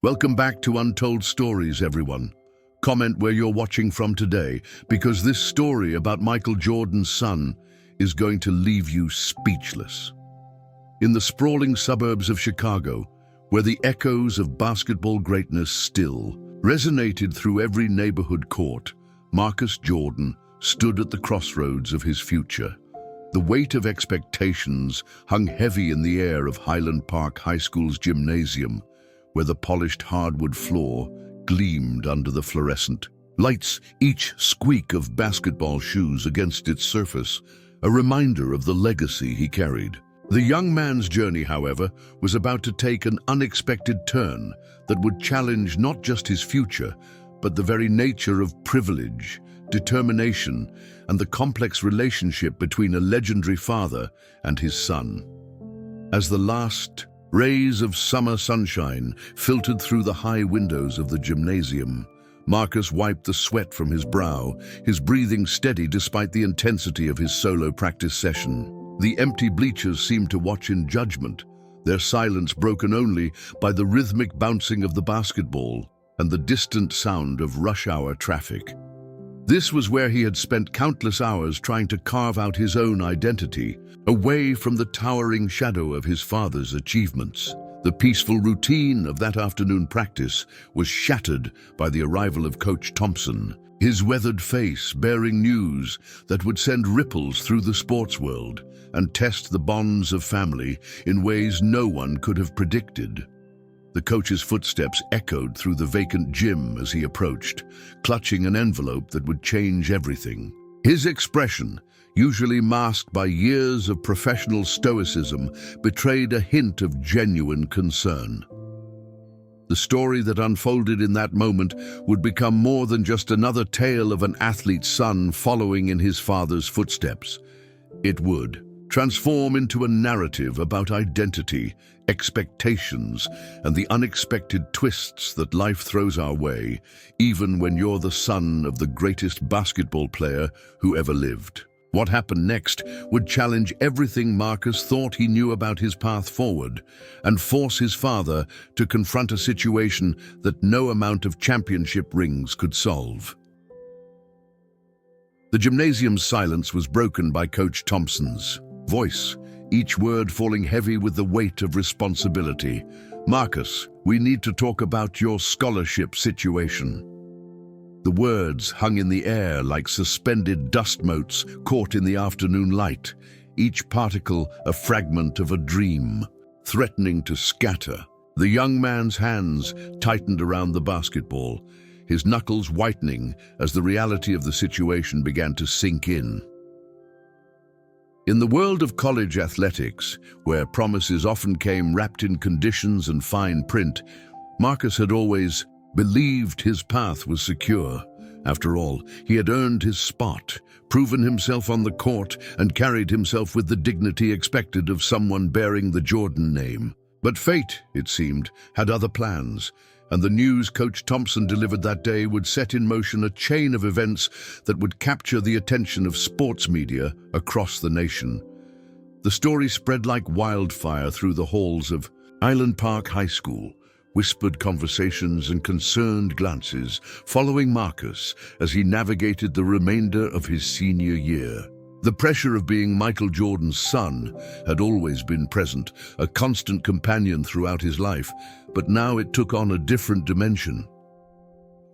Welcome back to Untold Stories, everyone. Comment where you're watching from today, because this story about Michael Jordan's son is going to leave you speechless. In the sprawling suburbs of Chicago, where the echoes of basketball greatness still resonated through every neighborhood court, Marcus Jordan stood at the crossroads of his future. The weight of expectations hung heavy in the air of Highland Park High School's gymnasium, where the polished hardwood floor gleamed under the fluorescent lights, each squeak of basketball shoes against its surface, a reminder of the legacy he carried. The young man's journey, however, was about to take an unexpected turn that would challenge not just his future, but the very nature of privilege, determination, and the complex relationship between a legendary father and his son. As the last rays of summer sunshine filtered through the high windows of the gymnasium, Marcus wiped the sweat from his brow, his breathing steady despite the intensity of his solo practice session. The empty bleachers seemed to watch in judgment, their silence broken only by the rhythmic bouncing of the basketball and the distant sound of rush-hour traffic. This was where he had spent countless hours trying to carve out his own identity, away from the towering shadow of his father's achievements. The peaceful routine of that afternoon practice was shattered by the arrival of Coach Thompson, his weathered face bearing news that would send ripples through the sports world and test the bonds of family in ways no one could have predicted. The coach's footsteps echoed through the vacant gym as he approached, clutching an envelope that would change everything. His expression, usually masked by years of professional stoicism, betrayed a hint of genuine concern. The story that unfolded in that moment would become more than just another tale of an athlete's son following in his father's footsteps. It would transform into a narrative about identity, expectations, and the unexpected twists that life throws our way, even when you're the son of the greatest basketball player who ever lived. What happened next would challenge everything Marcus thought he knew about his path forward, and force his father to confront a situation that no amount of championship rings could solve. The gymnasium's silence was broken by Coach Thompson's voice, each word falling heavy with the weight of responsibility. "Marcus, we need to talk about your scholarship situation." The words hung in the air like suspended dust motes caught in the afternoon light, each particle a fragment of a dream, threatening to scatter. The young man's hands tightened around the basketball, his knuckles whitening as the reality of the situation began to sink in. In the world of college athletics, where promises often came wrapped in conditions and fine print, Marcus had always believed his path was secure. After all, he had earned his spot, proven himself on the court, and carried himself with the dignity expected of someone bearing the Jordan name. But fate, it seemed, had other plans, and the news Coach Thompson delivered that day would set in motion a chain of events that would capture the attention of sports media across the nation. The story spread like wildfire through the halls of Highland Park High School, whispered conversations and concerned glances following Marcus as he navigated the remainder of his senior year. The pressure of being Michael Jordan's son had always been present, a constant companion throughout his life, but now it took on a different dimension.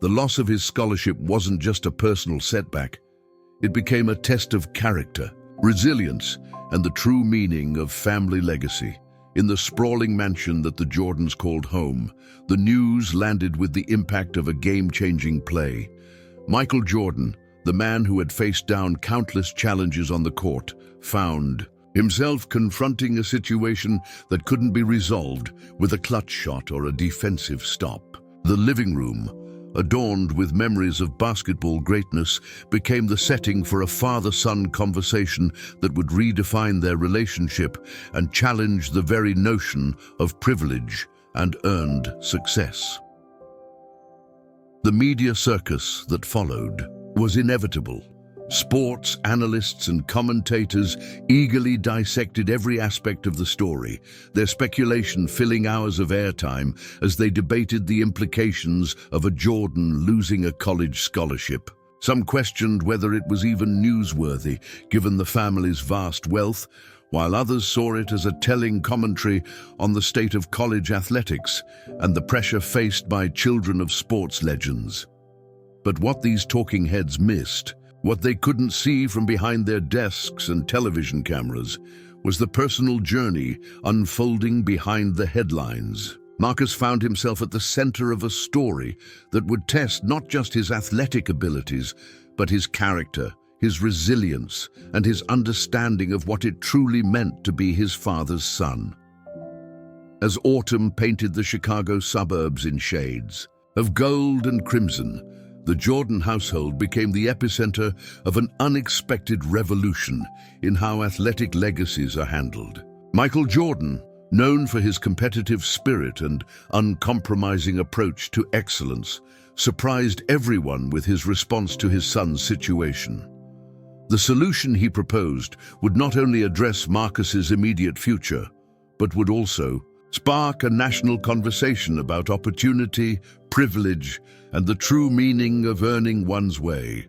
The loss of his scholarship wasn't just a personal setback. It became a test of character, resilience, and the true meaning of family legacy. In the sprawling mansion that the Jordans called home, the news landed with the impact of a game-changing play. Michael Jordan, the man who had faced down countless challenges on the court, found himself confronting a situation that couldn't be resolved with a clutch shot or a defensive stop. The living room, adorned with memories of basketball greatness, became the setting for a father-son conversation that would redefine their relationship and challenge the very notion of privilege and earned success. The media circus that followed was inevitable. Sports analysts and commentators eagerly dissected every aspect of the story, their speculation filling hours of airtime as they debated the implications of a Jordan losing a college scholarship. Some questioned whether it was even newsworthy, given the family's vast wealth, while others saw it as a telling commentary on the state of college athletics and the pressure faced by children of sports legends. But what these talking heads missed, what they couldn't see from behind their desks and television cameras, was the personal journey unfolding behind the headlines. Marcus found himself at the center of a story that would test not just his athletic abilities, but his character, his resilience, and his understanding of what it truly meant to be his father's son. As autumn painted the Chicago suburbs in shades of gold and crimson, the Jordan household became the epicenter of an unexpected revolution in how athletic legacies are handled. Michael Jordan, known for his competitive spirit and uncompromising approach to excellence, surprised everyone with his response to his son's situation. The solution he proposed would not only address Marcus's immediate future, but would also spark a national conversation about opportunity, privilege, and the true meaning of earning one's way.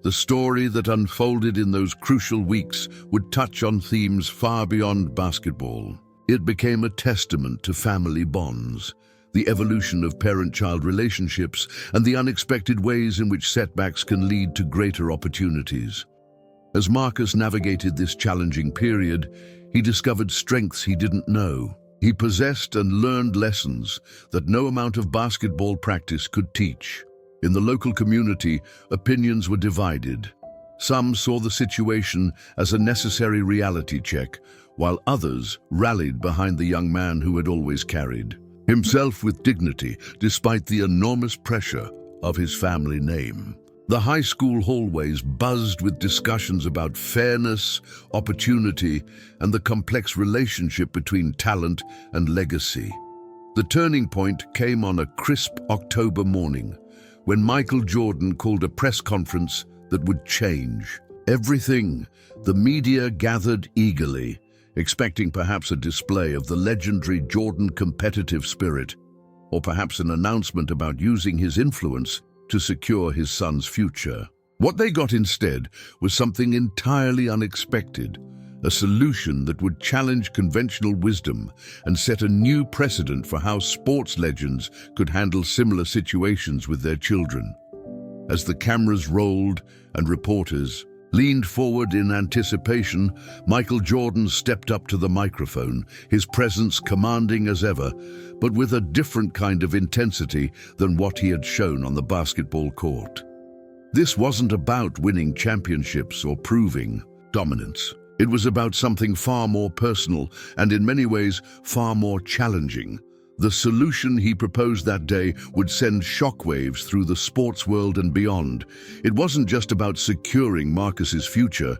The story that unfolded in those crucial weeks would touch on themes far beyond basketball. It became a testament to family bonds, the evolution of parent-child relationships, and the unexpected ways in which setbacks can lead to greater opportunities. As Marcus navigated this challenging period, he discovered strengths he didn't know. He possessed and learned lessons that no amount of basketball practice could teach. In the local community, opinions were divided. Some saw the situation as a necessary reality check, while others rallied behind the young man who had always carried himself with dignity despite the enormous pressure of his family name. The high school hallways buzzed with discussions about fairness, opportunity, and the complex relationship between talent and legacy. The turning point came on a crisp October morning, when Michael Jordan called a press conference that would change everything. The media gathered eagerly, expecting perhaps a display of the legendary Jordan competitive spirit, or perhaps an announcement about using his influence to secure his son's future. What they got instead was something entirely unexpected, a solution that would challenge conventional wisdom and set a new precedent for how sports legends could handle similar situations with their children. As the cameras rolled and reporters leaned forward in anticipation, Michael Jordan stepped up to the microphone, his presence commanding as ever, but with a different kind of intensity than what he had shown on the basketball court. This wasn't about winning championships or proving dominance. It was about something far more personal and in many ways far more challenging. The solution he proposed that day would send shockwaves through the sports world and beyond. It wasn't just about securing Marcus's future,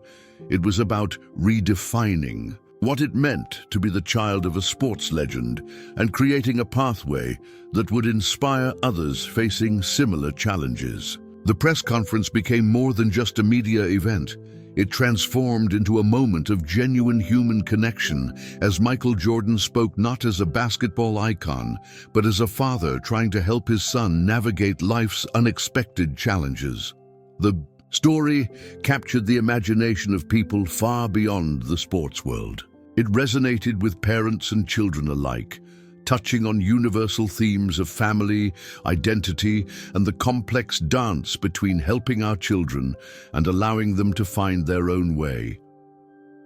it was about redefining what it meant to be the child of a sports legend and creating a pathway that would inspire others facing similar challenges. The press conference became more than just a media event. It transformed into a moment of genuine human connection as Michael Jordan spoke not as a basketball icon, but as a father trying to help his son navigate life's unexpected challenges. The story captured the imagination of people far beyond the sports world. It resonated with parents and children alike, touching on universal themes of family, identity, and the complex dance between helping our children and allowing them to find their own way.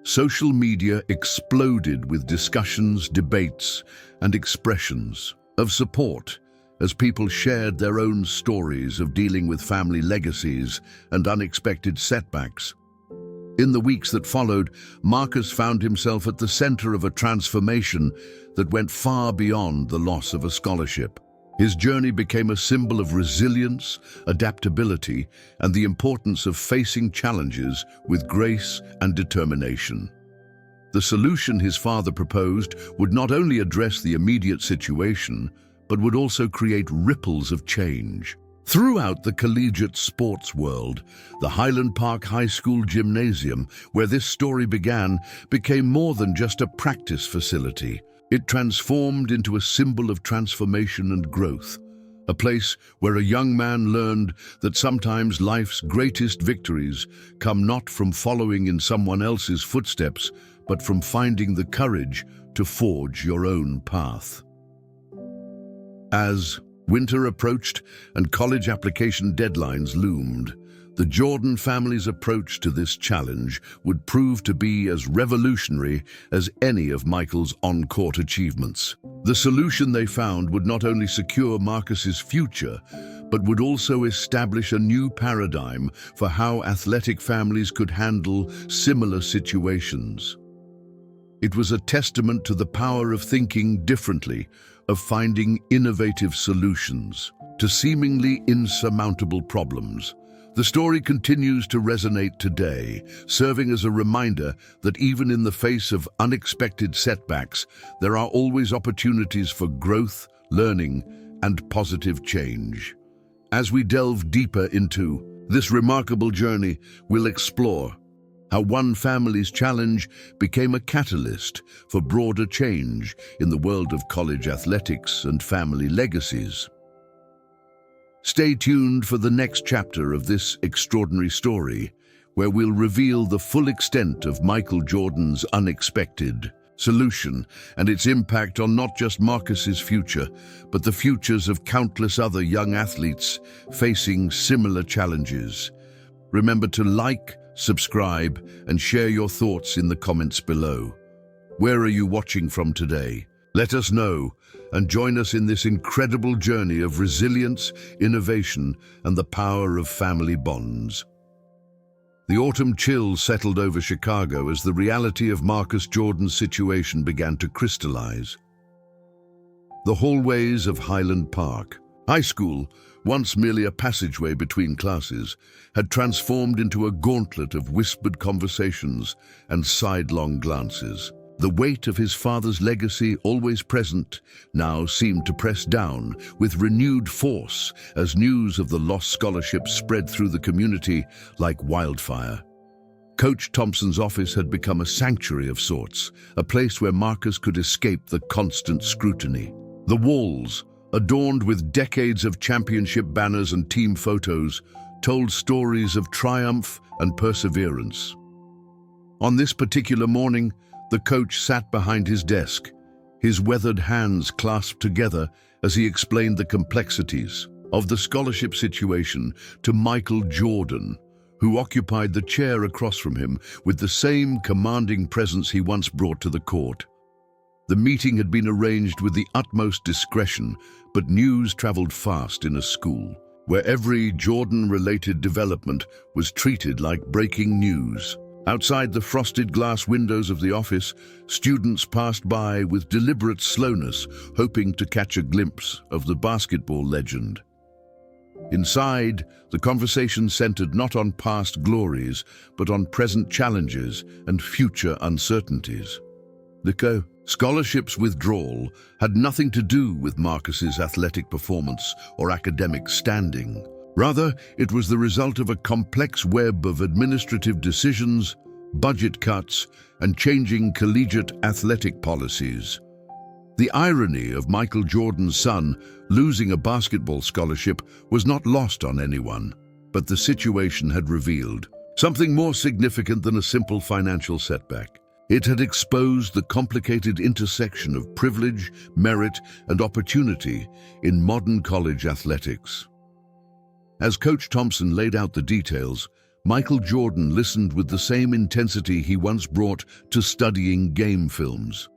Social media exploded with discussions, debates, and expressions of support as people shared their own stories of dealing with family legacies and unexpected setbacks. In the weeks that followed, Marcus found himself at the center of a transformation that went far beyond the loss of a scholarship. His journey became a symbol of resilience, adaptability, and the importance of facing challenges with grace and determination. The solution his father proposed would not only address the immediate situation, but would also create ripples of change. Throughout the collegiate sports world, the Highland Park High School gymnasium, where this story began, became more than just a practice facility. It transformed into a symbol of transformation and growth, a place where a young man learned that sometimes life's greatest victories come not from following in someone else's footsteps, but from finding the courage to forge your own path. As winter approached and college application deadlines loomed, the Jordan family's approach to this challenge would prove to be as revolutionary as any of Michael's on-court achievements. The solution they found would not only secure Marcus's future, but would also establish a new paradigm for how athletic families could handle similar situations. It was a testament to the power of thinking differently, of finding innovative solutions to seemingly insurmountable problems. The story continues to resonate today, serving as a reminder that even in the face of unexpected setbacks, there are always opportunities for growth, learning, and positive change. As we delve deeper into this remarkable journey, we'll explore how one family's challenge became a catalyst for broader change in the world of college athletics and family legacies. Stay tuned for the next chapter of this extraordinary story, where we'll reveal the full extent of Michael Jordan's unexpected solution and its impact on not just Marcus's future, but the futures of countless other young athletes facing similar challenges. Remember to like, subscribe, and share your thoughts in the comments below. Where are you watching from today? Let us know, and join us in this incredible journey of resilience, innovation, and the power of family bonds. The autumn chills settled over Chicago as the reality of Marcus Jordan's situation began to crystallize. The hallways of Highland Park High School, once merely a passageway between classes, had transformed into a gauntlet of whispered conversations and sidelong glances. The weight of his father's legacy, always present, now seemed to press down with renewed force as news of the lost scholarship spread through the community like wildfire. Coach Thompson's office had become a sanctuary of sorts, a place where Marcus could escape the constant scrutiny. The walls, adorned with decades of championship banners and team photos, told stories of triumph and perseverance. On this particular morning, the coach sat behind his desk, his weathered hands clasped together as he explained the complexities of the scholarship situation to Michael Jordan, who occupied the chair across from him with the same commanding presence he once brought to the court. The meeting had been arranged with the utmost discretion, but news traveled fast in a school where every Jordan-related development was treated like breaking news. Outside the frosted glass windows of the office, students passed by with deliberate slowness, hoping to catch a glimpse of the basketball legend. Inside, the conversation centered not on past glories, but on present challenges and future uncertainties. The scholarship's withdrawal had nothing to do with Marcus's athletic performance or academic standing. Rather, it was the result of a complex web of administrative decisions, budget cuts, and changing collegiate athletic policies. The irony of Michael Jordan's son losing a basketball scholarship was not lost on anyone, but the situation had revealed something more significant than a simple financial setback. It had exposed the complicated intersection of privilege, merit, and opportunity in modern college athletics. As Coach Thompson laid out the details, Michael Jordan listened with the same intensity he once brought to studying game films.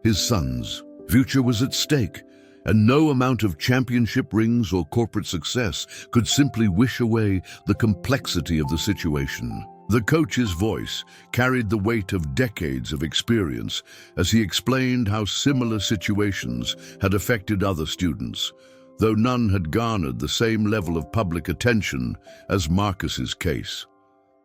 His son's future was at stake, and no amount of championship rings or corporate success could simply wish away the complexity of the situation. The coach's voice carried the weight of decades of experience as he explained how similar situations had affected other students, though none had garnered the same level of public attention as Marcus's case.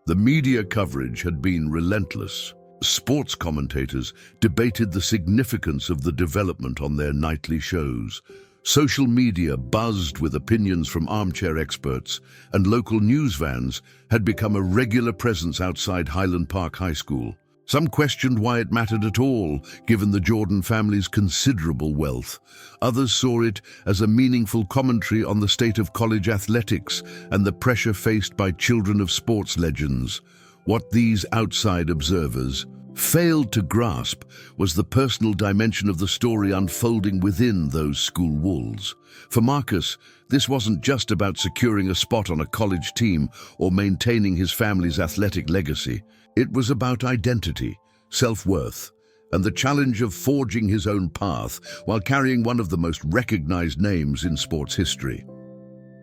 The media coverage had been relentless. Sports commentators debated the significance of the development on their nightly shows, Social media buzzed with opinions from armchair experts, and local news vans had become a regular presence outside Highland Park High School. Some questioned why it mattered at all, given the Jordan family's considerable wealth. Others saw it as a meaningful commentary on the state of college athletics and the pressure faced by children of sports legends. What these outside observers failed to grasp was the personal dimension of the story unfolding within those school walls. For Marcus, this wasn't just about securing a spot on a college team or maintaining his family's athletic legacy. It was about identity, self-worth, and the challenge of forging his own path while carrying one of the most recognized names in sports history.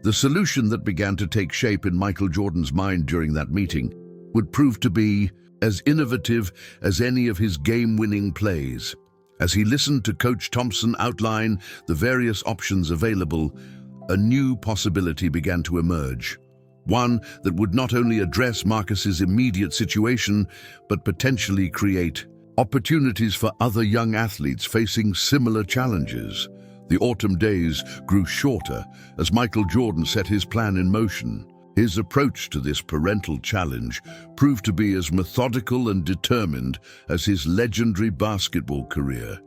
The solution that began to take shape in Michael Jordan's mind during that meeting would prove to be as innovative as any of his game-winning plays. As he listened to Coach Thompson outline the various options available, a new possibility began to emerge. One that would not only address Marcus's immediate situation, but potentially create opportunities for other young athletes facing similar challenges. The autumn days grew shorter as Michael Jordan set his plan in motion. His approach to this parental challenge proved to be as methodical and determined as his legendary basketball career.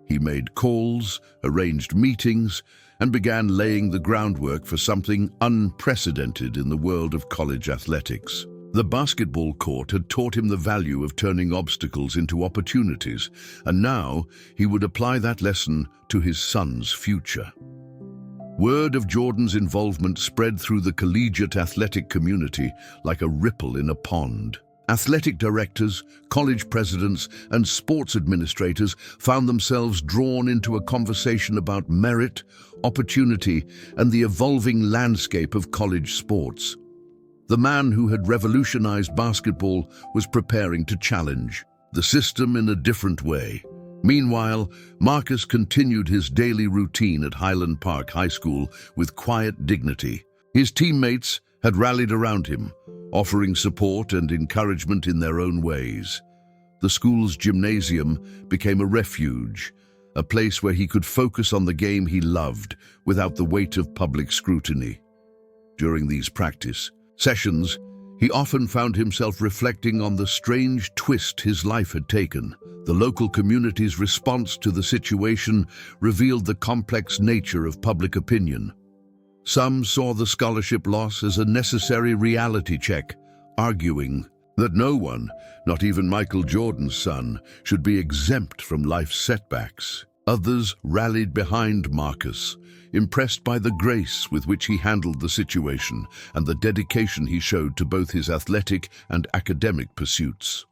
He made calls, arranged meetings, and began laying the groundwork for something unprecedented in the world of college athletics. The basketball court had taught him the value of turning obstacles into opportunities, and now he would apply that lesson to his son's future. Word of Jordan's involvement spread through the collegiate athletic community like a ripple in a pond. Athletic directors, college presidents, and sports administrators found themselves drawn into a conversation about merit, opportunity, and the evolving landscape of college sports. The man who had revolutionized basketball was preparing to challenge the system in a different way. Meanwhile, Marcus continued his daily routine at Highland Park High School with quiet dignity. His teammates had rallied around him, offering support and encouragement in their own ways. The school's gymnasium became a refuge, a place where he could focus on the game he loved without the weight of public scrutiny. During these practice sessions, he often found himself reflecting on the strange twist his life had taken. The local community's response to the situation revealed the complex nature of public opinion. Some saw the scholarship loss as a necessary reality check, arguing that no one, not even Michael Jordan's son, should be exempt from life's setbacks. Others rallied behind Marcus, impressed by the grace with which he handled the situation and the dedication he showed to both his athletic and academic pursuits.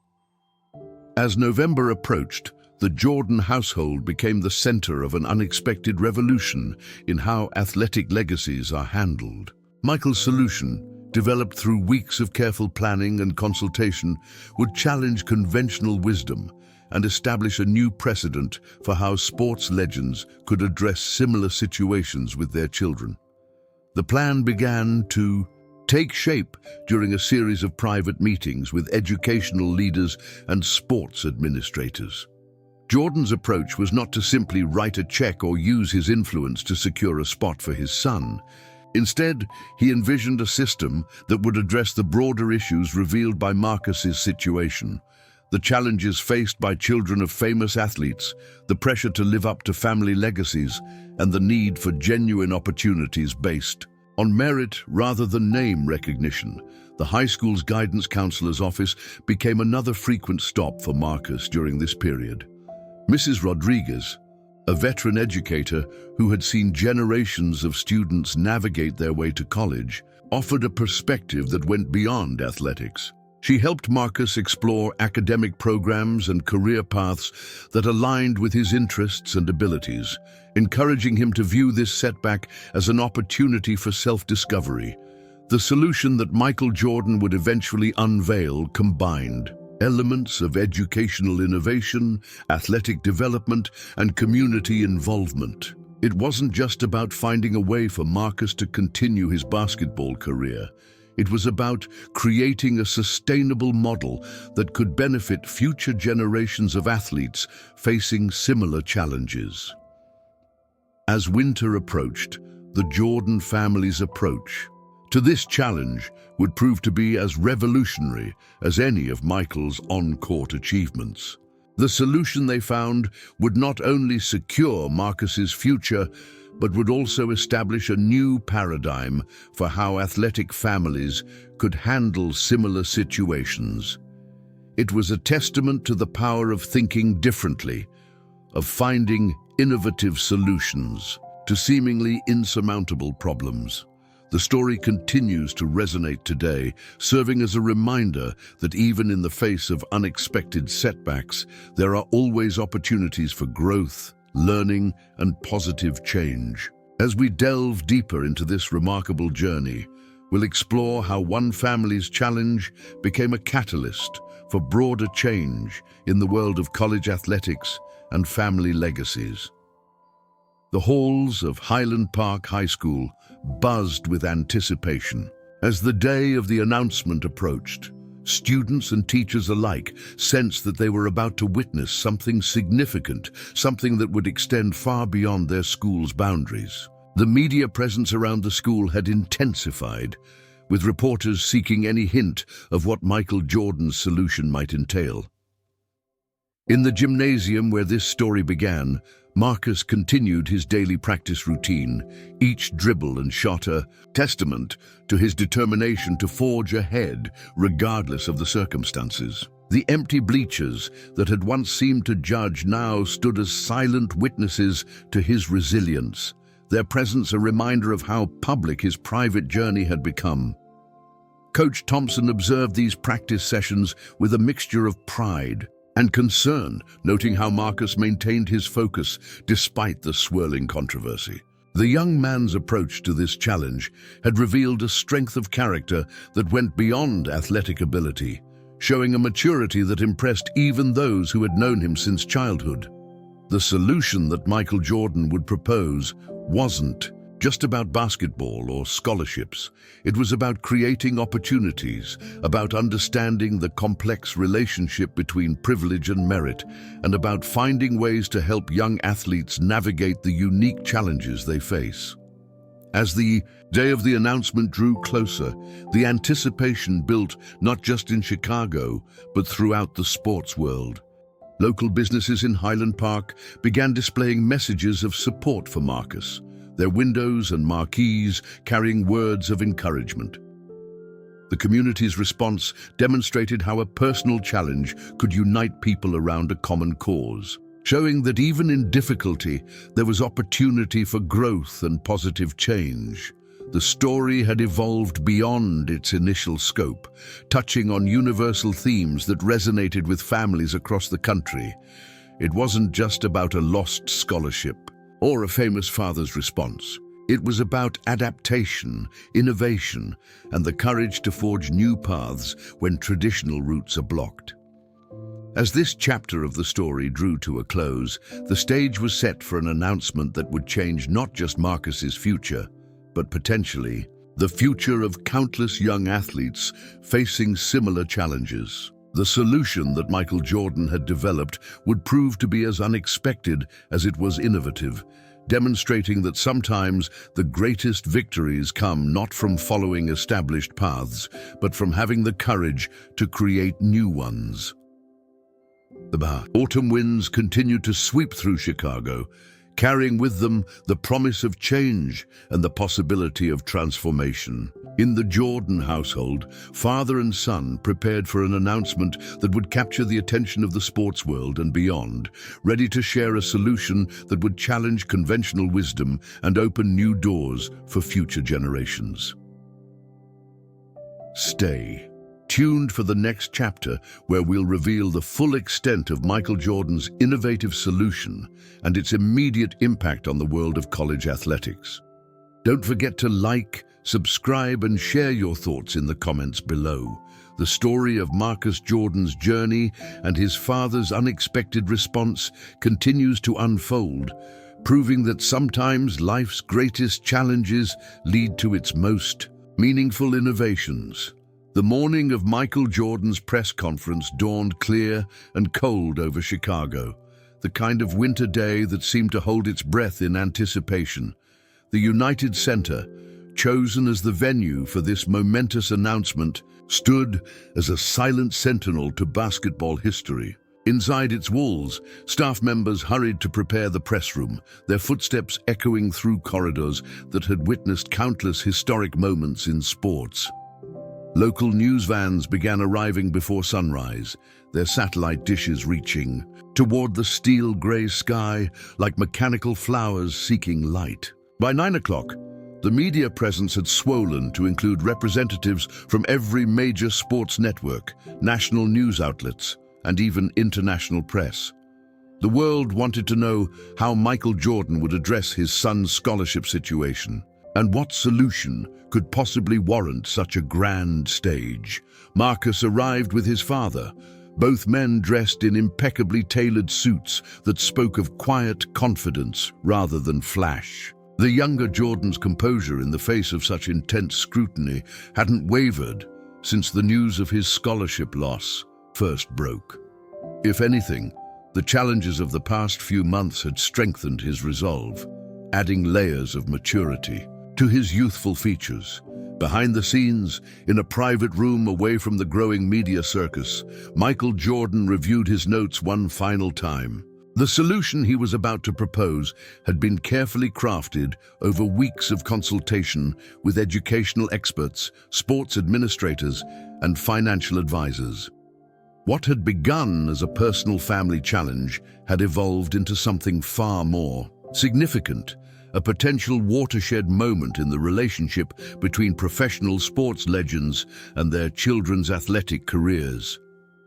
As November approached, the Jordan household became the center of an unexpected revolution in how athletic legacies are handled. Michael's solution, developed through weeks of careful planning and consultation, would challenge conventional wisdom and establish a new precedent for how sports legends could address similar situations with their children. The plan began to take shape during a series of private meetings with educational leaders and sports administrators. Jordan's approach was not to simply write a check or use his influence to secure a spot for his son. Instead, he envisioned a system that would address the broader issues revealed by Marcus's situation: the challenges faced by children of famous athletes, the pressure to live up to family legacies, and the need for genuine opportunities based on merit rather than name recognition. The high school's guidance counselor's office became another frequent stop for Marcus during this period. Mrs. Rodriguez, a veteran educator who had seen generations of students navigate their way to college, offered a perspective that went beyond athletics. She helped Marcus explore academic programs and career paths that aligned with his interests and abilities, encouraging him to view this setback as an opportunity for self-discovery. The solution that Michael Jordan would eventually unveil combined elements of educational innovation, athletic development, and community involvement. It wasn't just about finding a way for Marcus to continue his basketball career. It was about creating a sustainable model that could benefit future generations of athletes facing similar challenges. As winter approached, the Jordan family's approach to this challenge would prove to be as revolutionary as any of Michael's on-court achievements. The solution they found would not only secure Marcus's future, but would also establish a new paradigm for how athletic families could handle similar situations. It was a testament to the power of thinking differently, of finding innovative solutions to seemingly insurmountable problems. The story continues to resonate today, serving as a reminder that even in the face of unexpected setbacks, there are always opportunities for growth, learning, and positive change. As we delve deeper into this remarkable journey, we'll explore how one family's challenge became a catalyst for broader change in the world of college athletics and family legacies. The halls of Highland Park High School buzzed with anticipation. As the day of the announcement approached, students and teachers alike sensed that they were about to witness something significant, something that would extend far beyond their school's boundaries. The media presence around the school had intensified, with reporters seeking any hint of what Michael Jordan's solution might entail. In the gymnasium where this story began, Marcus continued his daily practice routine, each dribble and shot a testament to his determination to forge ahead regardless of the circumstances. The empty bleachers that had once seemed to judge now stood as silent witnesses to his resilience, their presence a reminder of how public his private journey had become. Coach Thompson observed these practice sessions with a mixture of pride and concern, noting how Marcus maintained his focus despite the swirling controversy. The young man's approach to this challenge had revealed a strength of character that went beyond athletic ability, showing a maturity that impressed even those who had known him since childhood. The solution that Michael Jordan would propose wasn't just about basketball or scholarships. It was about creating opportunities, about understanding the complex relationship between privilege and merit, and about finding ways to help young athletes navigate the unique challenges they face. As the day of the announcement drew closer, the anticipation built not just in Chicago, but throughout the sports world. Local businesses in Highland Park began displaying messages of support for Marcus, their windows and marquees carrying words of encouragement. The community's response demonstrated how a personal challenge could unite people around a common cause, showing that even in difficulty, there was opportunity for growth and positive change. The story had evolved beyond its initial scope, touching on universal themes that resonated with families across the country. It wasn't just about a lost scholarship or a famous father's response. It was about adaptation, innovation, and the courage to forge new paths when traditional routes are blocked. As this chapter of the story drew to a close, the stage was set for an announcement that would change not just Marcus's future, but potentially the future of countless young athletes facing similar challenges. The solution that Michael Jordan had developed would prove to be as unexpected as it was innovative, demonstrating that sometimes the greatest victories come not from following established paths, but from having the courage to create new ones. The autumn winds continued to sweep through Chicago, carrying with them the promise of change and the possibility of transformation. In the Jordan household, father and son prepared for an announcement that would capture the attention of the sports world and beyond, ready to share a solution that would challenge conventional wisdom and open new doors for future generations. Stay tuned for the next chapter, where we'll reveal the full extent of Michael Jordan's innovative solution and its immediate impact on the world of college athletics. Don't forget to like, subscribe, and share your thoughts in the comments below. The story of Marcus Jordan's journey and his father's unexpected response continues to unfold, proving that sometimes life's greatest challenges lead to its most meaningful innovations. The morning of Michael Jordan's press conference dawned clear and cold over Chicago. the kind of winter day that seemed to hold its breath in anticipation. The United Center, chosen as the venue for this momentous announcement, stood as a silent sentinel to basketball history. Inside its walls, staff members hurried to prepare the press room, their footsteps echoing through corridors that had witnessed countless historic moments in sports. Local news vans began arriving before sunrise, their satellite dishes reaching toward the steel-gray sky like mechanical flowers seeking light. By 9 o'clock, the media presence had swollen to include representatives from every major sports network, national news outlets, and even international press. The world wanted to know how Michael Jordan would address his son's scholarship situation, and what solution could possibly warrant such a grand stage. Marcus arrived with his father, both men dressed in impeccably tailored suits that spoke of quiet confidence rather than flash. The younger Jordan's composure in the face of such intense scrutiny hadn't wavered since the news of his scholarship loss first broke. If anything, the challenges of the past few months had strengthened his resolve, adding layers of maturity to his youthful features. Behind the scenes, in a private room away from the growing media circus, Michael Jordan reviewed his notes one final time. The solution he was about to propose had been carefully crafted over weeks of consultation with educational experts, sports administrators, and financial advisors. What had begun as a personal family challenge had evolved into something far more significant, a potential watershed moment in the relationship between professional sports legends and their children's athletic careers.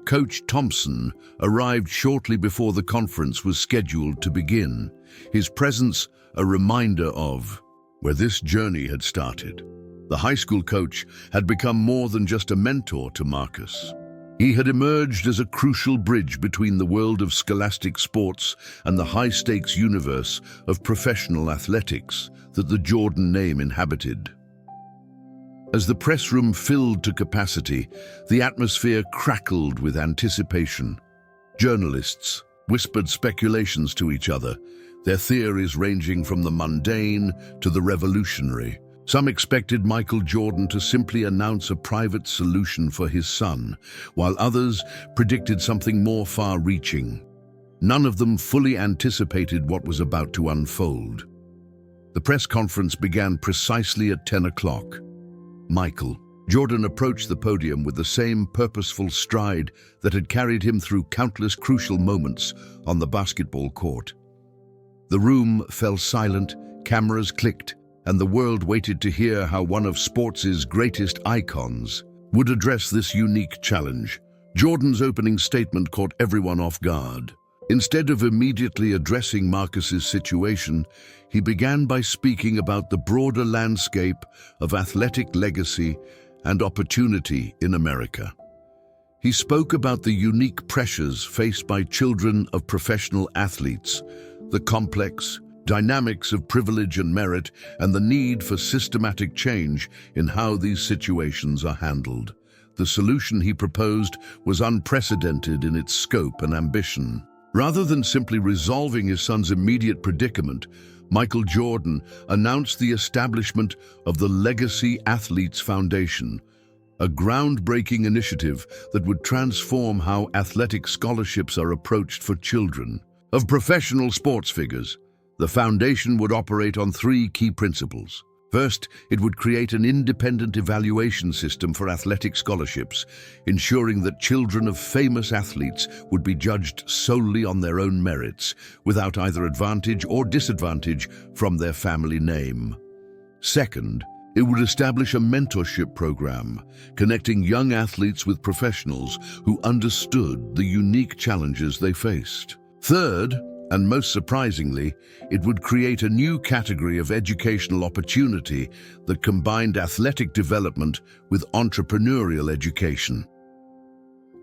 Coach Thompson arrived shortly before the conference was scheduled to begin, his presence a reminder of where this journey had started. The high school coach had become more than just a mentor to Marcus. He had emerged as a crucial bridge between the world of scholastic sports and the high-stakes universe of professional athletics that the Jordan name inhabited. As the press room filled to capacity, the atmosphere crackled with anticipation. Journalists whispered speculations to each other, their theories ranging from the mundane to the revolutionary. Some expected Michael Jordan to simply announce a private solution for his son, while others predicted something more far-reaching. None of them fully anticipated what was about to unfold. The press conference began precisely at 10 o'clock. Michael Jordan approached the podium with the same purposeful stride that had carried him through countless crucial moments on the basketball court. The room fell silent, cameras clicked, and the world waited to hear how one of sports' greatest icons would address this unique challenge. Jordan's opening statement caught everyone off guard. Instead of immediately addressing Marcus's situation, he began by speaking about the broader landscape of athletic legacy and opportunity in America. He spoke about the unique pressures faced by children of professional athletes, the complex dynamics of privilege and merit, and the need for systematic change in how these situations are handled. The solution he proposed was unprecedented in its scope and ambition. Rather than simply resolving his son's immediate predicament, Michael Jordan announced the establishment of the Legacy Athletes Foundation, a groundbreaking initiative that would transform how athletic scholarships are approached for children of professional sports figures. The foundation would operate on three key principles. First, it would create an independent evaluation system for athletic scholarships, ensuring that children of famous athletes would be judged solely on their own merits, without either advantage or disadvantage from their family name. Second, it would establish a mentorship program, connecting young athletes with professionals who understood the unique challenges they faced. Third, and most surprisingly, it would create a new category of educational opportunity that combined athletic development with entrepreneurial education.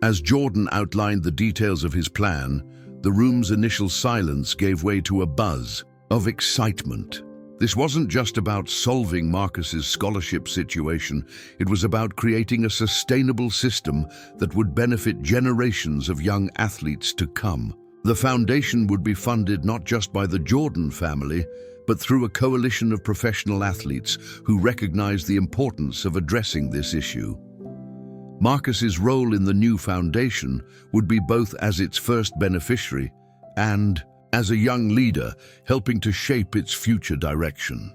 As Jordan outlined the details of his plan, the room's initial silence gave way to a buzz of excitement. This wasn't just about solving Marcus's scholarship situation, it was about creating a sustainable system that would benefit generations of young athletes to come. The foundation would be funded not just by the Jordan family, but through a coalition of professional athletes who recognized the importance of addressing this issue. Marcus's role in the new foundation would be both as its first beneficiary and as a young leader, helping to shape its future direction.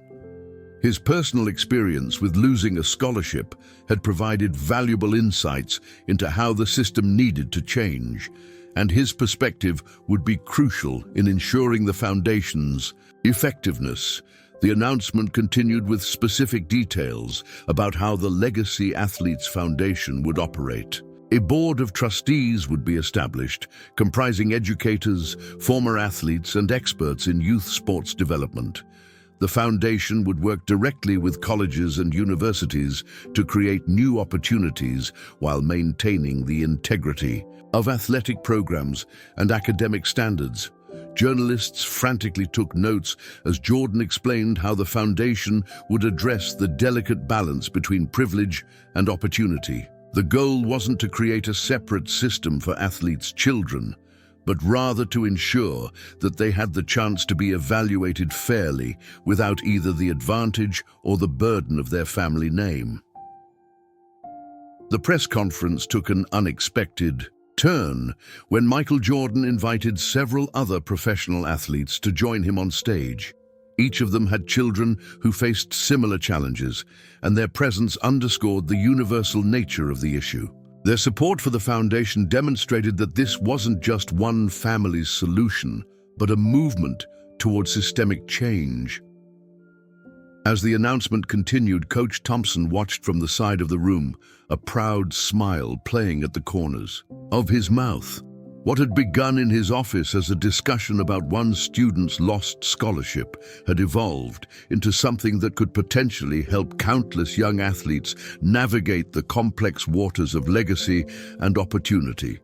His personal experience with losing a scholarship had provided valuable insights into how the system needed to change, and his perspective would be crucial in ensuring the foundation's effectiveness. The announcement continued with specific details about how the Legacy Athletes Foundation would operate. A board of trustees would be established, comprising educators, former athletes, and experts in youth sports development. The foundation would work directly with colleges and universities to create new opportunities while maintaining the integrity of athletic programs and academic standards. Journalists frantically took notes as Jordan explained how the foundation would address the delicate balance between privilege and opportunity. The goal wasn't to create a separate system for athletes' children, but rather to ensure that they had the chance to be evaluated fairly without either the advantage or the burden of their family name. The press conference took an unexpected turn when Michael Jordan invited several other professional athletes to join him on stage. Each of them had children who faced similar challenges, and their presence underscored the universal nature of the issue. Their support for the foundation demonstrated that this wasn't just one family's solution, but a movement toward systemic change. As the announcement continued, Coach Thompson watched from the side of the room, a proud smile playing at the corners of his mouth. What had begun in his office as a discussion about one student's lost scholarship had evolved into something that could potentially help countless young athletes navigate the complex waters of legacy and opportunity.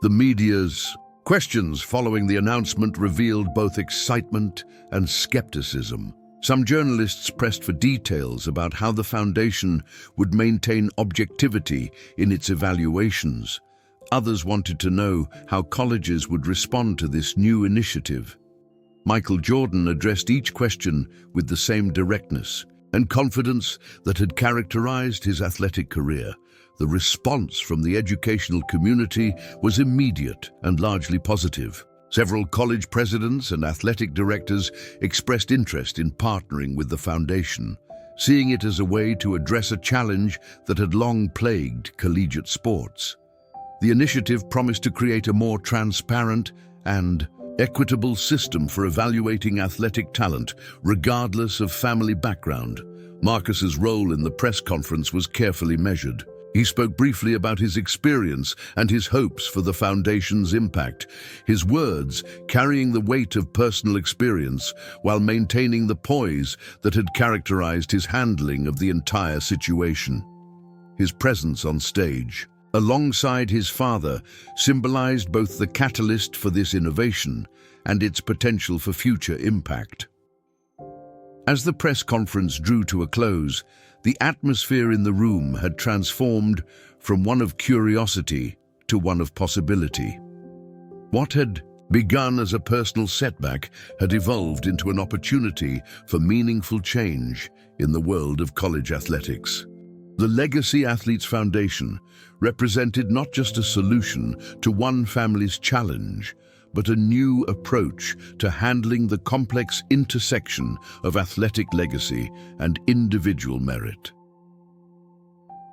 The media's questions following the announcement revealed both excitement and skepticism. Some journalists pressed for details about how the foundation would maintain objectivity in its evaluations. Others wanted to know how colleges would respond to this new initiative. Michael Jordan addressed each question with the same directness and confidence that had characterized his athletic career. The response from the educational community was immediate and largely positive. Several college presidents and athletic directors expressed interest in partnering with the foundation, seeing it as a way to address a challenge that had long plagued collegiate sports. The initiative promised to create a more transparent and equitable system for evaluating athletic talent, regardless of family background. Marcus's role in the press conference was carefully measured. He spoke briefly about his experience and his hopes for the foundation's impact, his words carrying the weight of personal experience while maintaining the poise that had characterized his handling of the entire situation. His presence on stage, alongside his father, symbolized both the catalyst for this innovation and its potential for future impact. As the press conference drew to a close, the atmosphere in the room had transformed from one of curiosity to one of possibility. What had begun as a personal setback had evolved into an opportunity for meaningful change in the world of college athletics. The Legacy Athletes Foundation represented not just a solution to one family's challenge, but a new approach to handling the complex intersection of athletic legacy and individual merit.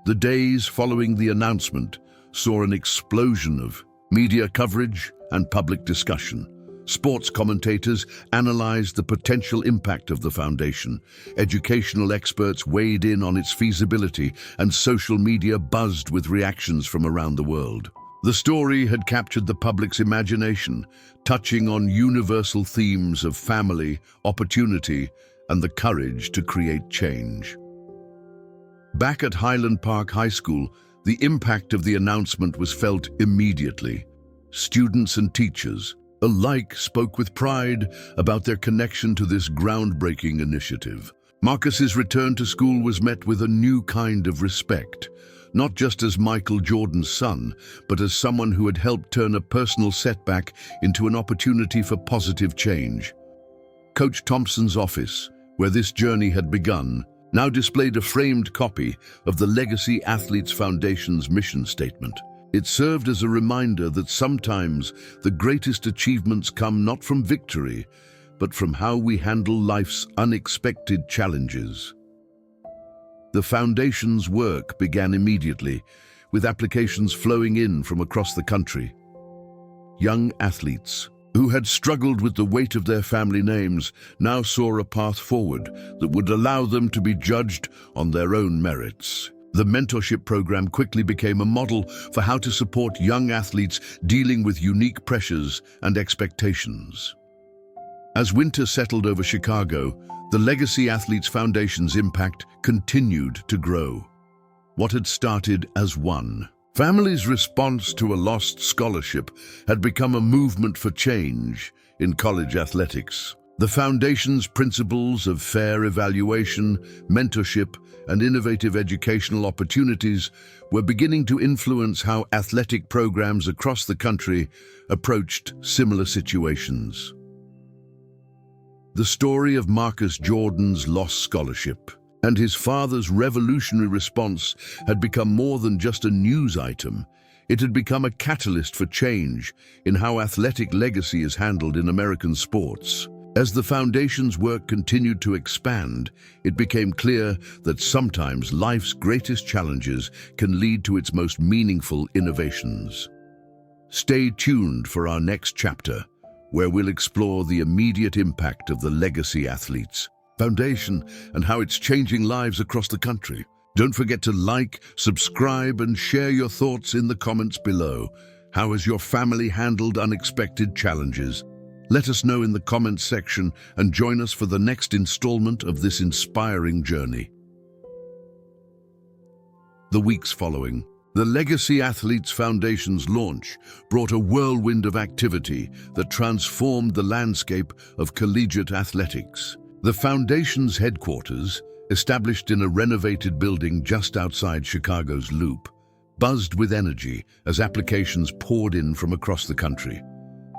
The days following the announcement saw an explosion of media coverage and public discussion. Sports commentators analyzed the potential impact of the foundation. Educational experts weighed in on its feasibility, and social media buzzed with reactions from around the world. The story had captured the public's imagination, touching on universal themes of family, opportunity, and the courage to create change. Back at Highland Park High School, the impact of the announcement was felt immediately. Students and teachers alike spoke with pride about their connection to this groundbreaking initiative. Marcus's return to school was met with a new kind of respect, not just as Michael Jordan's son, but as someone who had helped turn a personal setback into an opportunity for positive change. Coach Thompson's office, where this journey had begun, now displayed a framed copy of the Legacy Athletes Foundation's mission statement. It served as a reminder that sometimes the greatest achievements come not from victory, but from how we handle life's unexpected challenges. The Foundation's work began immediately, with applications flowing in from across the country. Young athletes who had struggled with the weight of their family names now saw a path forward that would allow them to be judged on their own merits. The mentorship program quickly became a model for how to support young athletes dealing with unique pressures and expectations. As winter settled over Chicago, the Legacy Athletes Foundation's impact continued to grow. What had started as one family's response to a lost scholarship had become a movement for change in college athletics. The Foundation's principles of fair evaluation, mentorship, and innovative educational opportunities were beginning to influence how athletic programs across the country approached similar situations. The story of Marcus Jordan's lost scholarship and his father's revolutionary response had become more than just a news item. It had become a catalyst for change in how athletic legacy is handled in American sports. As the Foundation's work continued to expand, it became clear that sometimes life's greatest challenges can lead to its most meaningful innovations. Stay tuned for our next chapter, where we'll explore the immediate impact of the Legacy Athletes Foundation and how it's changing lives across the country. Don't forget to like, subscribe, and share your thoughts in the comments below. How has your family handled unexpected challenges? Let us know in the comments section and join us for the next installment of this inspiring journey. The weeks following, the Legacy Athletes Foundation's launch brought a whirlwind of activity that transformed the landscape of collegiate athletics. The Foundation's headquarters, established in a renovated building just outside Chicago's Loop, buzzed with energy as applications poured in from across the country.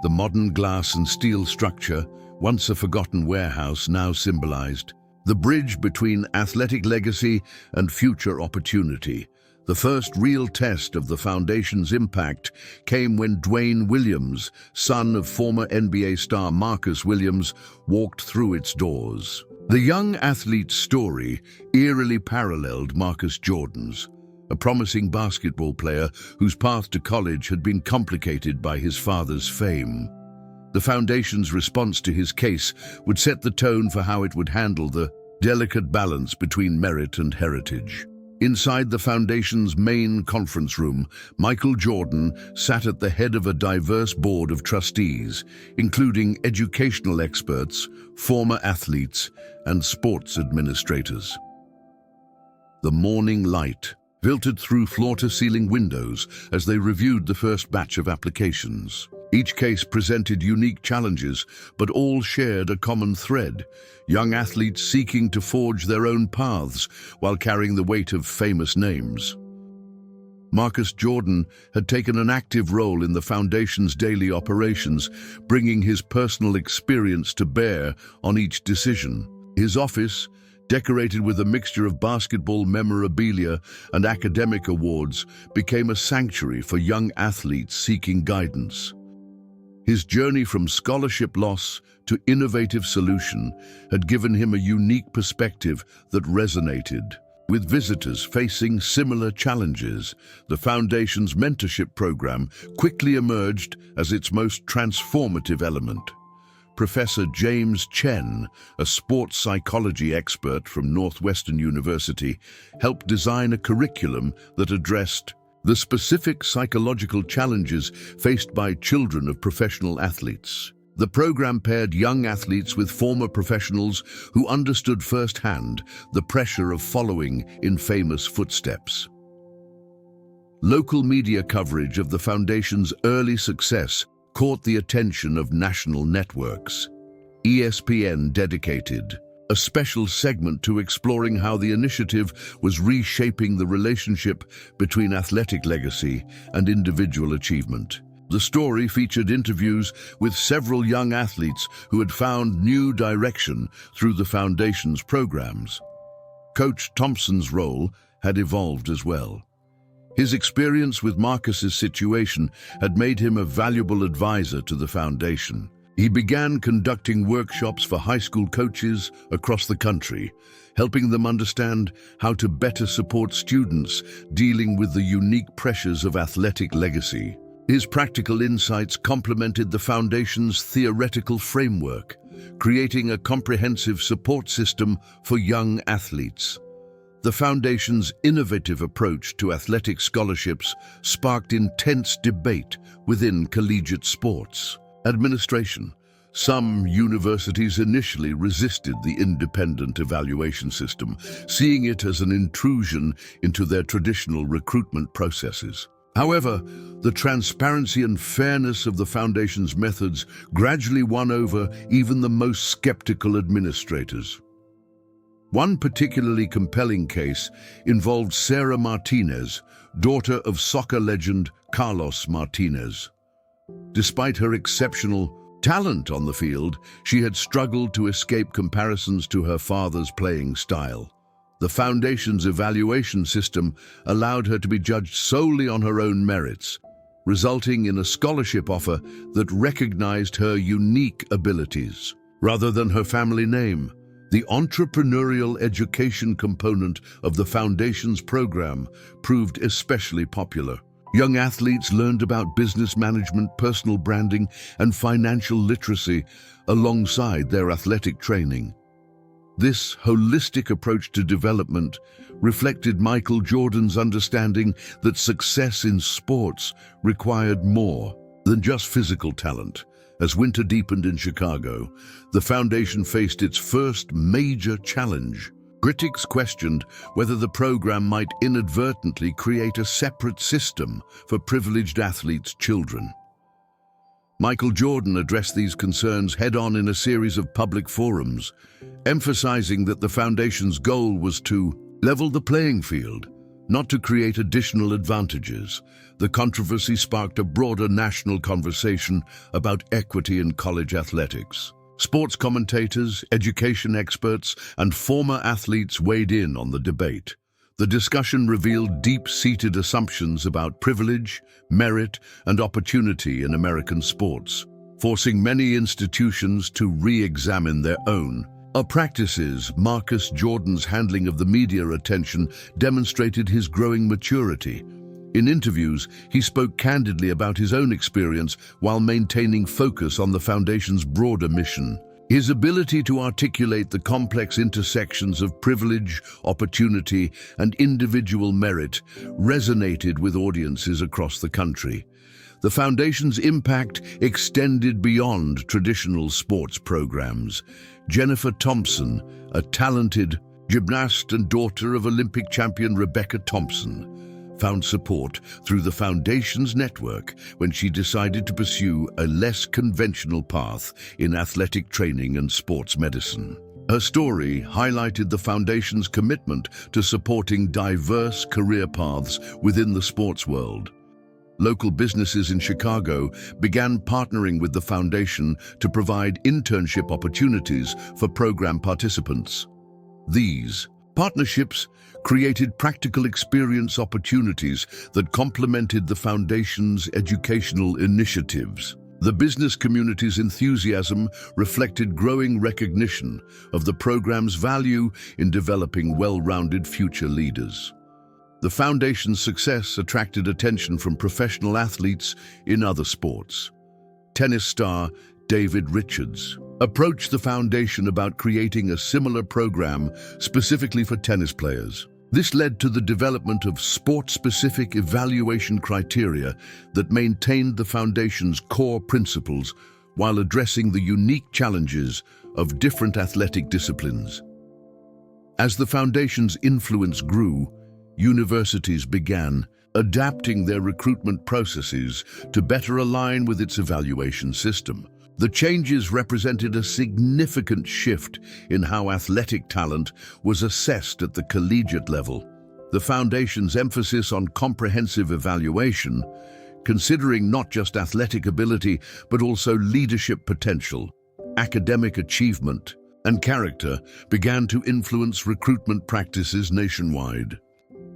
The modern glass and steel structure, once a forgotten warehouse, now symbolized the bridge between athletic legacy and future opportunity. The first real test of the Foundation's impact came when Dwayne Williams, son of former NBA star Marcus Williams, walked through its doors. The young athlete's story eerily paralleled Marcus Jordan's, a promising basketball player whose path to college had been complicated by his father's fame. The Foundation's response to his case would set the tone for how it would handle the delicate balance between merit and heritage. Inside the Foundation's main conference room, Michael Jordan sat at the head of a diverse board of trustees, including educational experts, former athletes, and sports administrators. The morning light filtered through floor-to-ceiling windows as they reviewed the first batch of applications. Each case presented unique challenges, but all shared a common thread: young athletes seeking to forge their own paths while carrying the weight of famous names. Marcus Jordan had taken an active role in the Foundation's daily operations, bringing his personal experience to bear on each decision. His office, decorated with a mixture of basketball memorabilia and academic awards, became a sanctuary for young athletes seeking guidance. His journey from scholarship loss to innovative solution had given him a unique perspective that resonated with visitors facing similar challenges. The Foundation's mentorship program quickly emerged as its most transformative element. Professor James Chen, a sports psychology expert from Northwestern University, helped design a curriculum that addressed the specific psychological challenges faced by children of professional athletes. The program paired young athletes with former professionals who understood firsthand the pressure of following in famous footsteps. Local media coverage of the Foundation's early success caught the attention of national networks. ESPN dedicated a special segment to exploring how the initiative was reshaping the relationship between athletic legacy and individual achievement. The story featured interviews with several young athletes who had found new direction through the Foundation's programs. Coach Thompson's role had evolved as well. His experience with Marcus's situation had made him a valuable advisor to the Foundation. He began conducting workshops for high school coaches across the country, helping them understand how to better support students dealing with the unique pressures of athletic legacy. His practical insights complemented the Foundation's theoretical framework, creating a comprehensive support system for young athletes. The Foundation's innovative approach to athletic scholarships sparked intense debate within collegiate sports administration. Some universities initially resisted the independent evaluation system, seeing it as an intrusion into their traditional recruitment processes. However, the transparency and fairness of the Foundation's methods gradually won over even the most skeptical administrators. One particularly compelling case involved Sarah Martinez, daughter of soccer legend Carlos Martinez. Despite her exceptional talent on the field, she had struggled to escape comparisons to her father's playing style. The Foundation's evaluation system allowed her to be judged solely on her own merits, resulting in a scholarship offer that recognized her unique abilities. Rather than her family name, the entrepreneurial education component of the Foundation's program proved especially popular. Young athletes learned about business management, personal branding, and financial literacy alongside their athletic training. This holistic approach to development reflected Michael Jordan's understanding that success in sports required more than just physical talent. As winter deepened in Chicago, the Foundation faced its first major challenge. Critics questioned whether the program might inadvertently create a separate system for privileged athletes' children. Michael Jordan addressed these concerns head-on in a series of public forums, emphasizing that the Foundation's goal was to level the playing field, not to create additional advantages. The controversy sparked a broader national conversation about equity in college athletics. Sports commentators, education experts, and former athletes weighed in on the debate. The discussion revealed deep-seated assumptions about privilege, merit, and opportunity in American sports, forcing many institutions to re-examine their own practices. Marcus Jordan's handling of the media attention demonstrated his growing maturity. In interviews, he spoke candidly about his own experience while maintaining focus on the Foundation's broader mission. His ability to articulate the complex intersections of privilege, opportunity, and individual merit resonated with audiences across the country. The Foundation's impact extended beyond traditional sports programs. Jennifer Thompson, a talented gymnast and daughter of Olympic champion Rebecca Thompson, found support through the Foundation's network when she decided to pursue a less conventional path in athletic training and sports medicine. Her story highlighted the Foundation's commitment to supporting diverse career paths within the sports world. Local businesses in Chicago began partnering with the Foundation to provide internship opportunities for program participants. These partnerships created practical experience opportunities that complemented the Foundation's educational initiatives. The business community's enthusiasm reflected growing recognition of the program's value in developing well-rounded future leaders. The Foundation's success attracted attention from professional athletes in other sports. Tennis star David Richards approached the Foundation about creating a similar program specifically for tennis players. This led to the development of sport-specific evaluation criteria that maintained the Foundation's core principles while addressing the unique challenges of different athletic disciplines. As the Foundation's influence grew, universities began adapting their recruitment processes to better align with its evaluation system. The changes represented a significant shift in how athletic talent was assessed at the collegiate level. The foundation's emphasis on comprehensive evaluation, considering not just athletic ability but also leadership potential, academic achievement, and character, began to influence recruitment practices nationwide.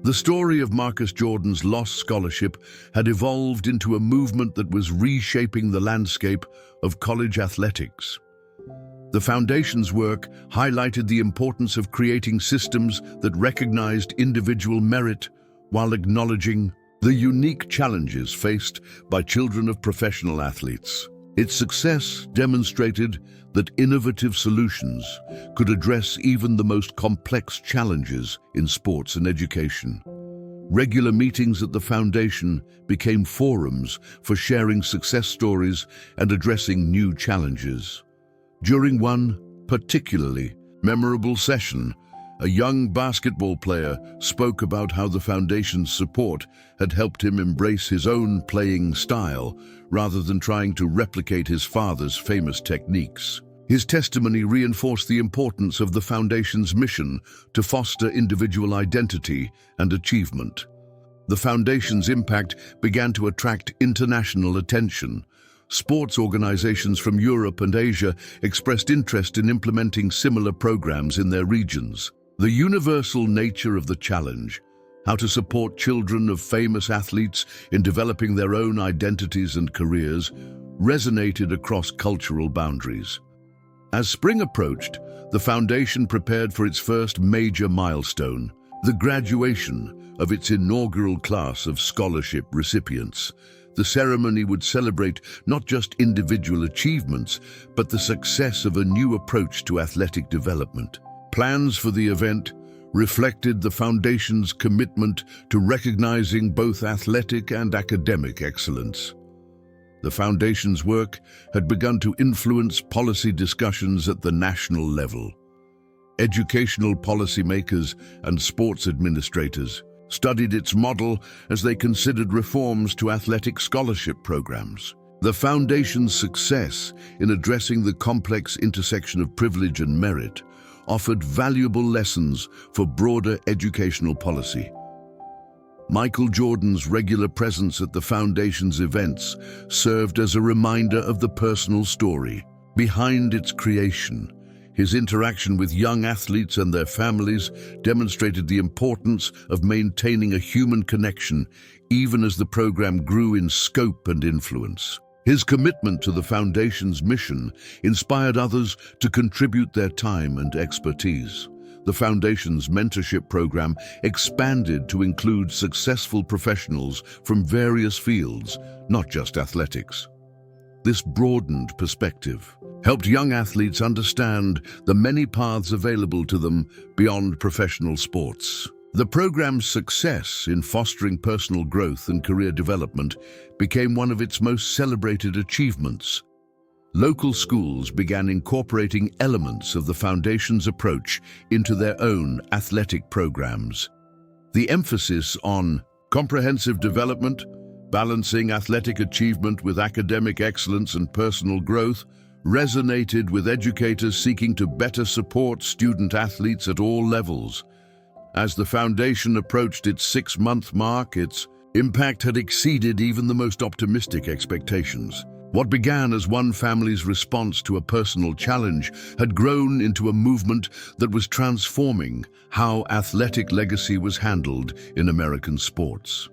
The story of Marcus Jordan's lost scholarship had evolved into a movement that was reshaping the landscape of college athletics. The foundation's work highlighted the importance of creating systems that recognized individual merit while acknowledging the unique challenges faced by children of professional athletes. Its success demonstrated that innovative solutions could address even the most complex challenges in sports and education. Regular meetings at the foundation became forums for sharing success stories and addressing new challenges. During one particularly memorable session, a young basketball player spoke about how the foundation's support had helped him embrace his own playing style rather than trying to replicate his father's famous techniques. His testimony reinforced the importance of the foundation's mission to foster individual identity and achievement. The foundation's impact began to attract international attention. Sports organizations from Europe and Asia expressed interest in implementing similar programs in their regions. The universal nature of the challenge, how to support children of famous athletes in developing their own identities and careers, resonated across cultural boundaries. As spring approached, the foundation prepared for its first major milestone, the graduation of its inaugural class of scholarship recipients. The ceremony would celebrate not just individual achievements, but the success of a new approach to athletic development. Plans for the event reflected the foundation's commitment to recognizing both athletic and academic excellence. The foundation's work had begun to influence policy discussions at the national level. Educational policymakers and sports administrators studied its model as they considered reforms to athletic scholarship programs. The foundation's success in addressing the complex intersection of privilege and merit offered valuable lessons for broader educational policy. Michael Jordan's regular presence at the foundation's events served as a reminder of the personal story behind its creation. His interaction with young athletes and their families demonstrated the importance of maintaining a human connection even as the program grew in scope and influence. His commitment to the foundation's mission inspired others to contribute their time and expertise. The foundation's mentorship program expanded to include successful professionals from various fields, not just athletics. This broadened perspective helped young athletes understand the many paths available to them beyond professional sports. The program's success in fostering personal growth and career development became one of its most celebrated achievements. Local schools began incorporating elements of the foundation's approach into their own athletic programs. The emphasis on comprehensive development, balancing athletic achievement with academic excellence and personal growth, resonated with educators seeking to better support student athletes at all levels. As the foundation approached its 6-month mark, its impact had exceeded even the most optimistic expectations. What began as one family's response to a personal challenge had grown into a movement that was transforming how athletic legacy was handled in American sports.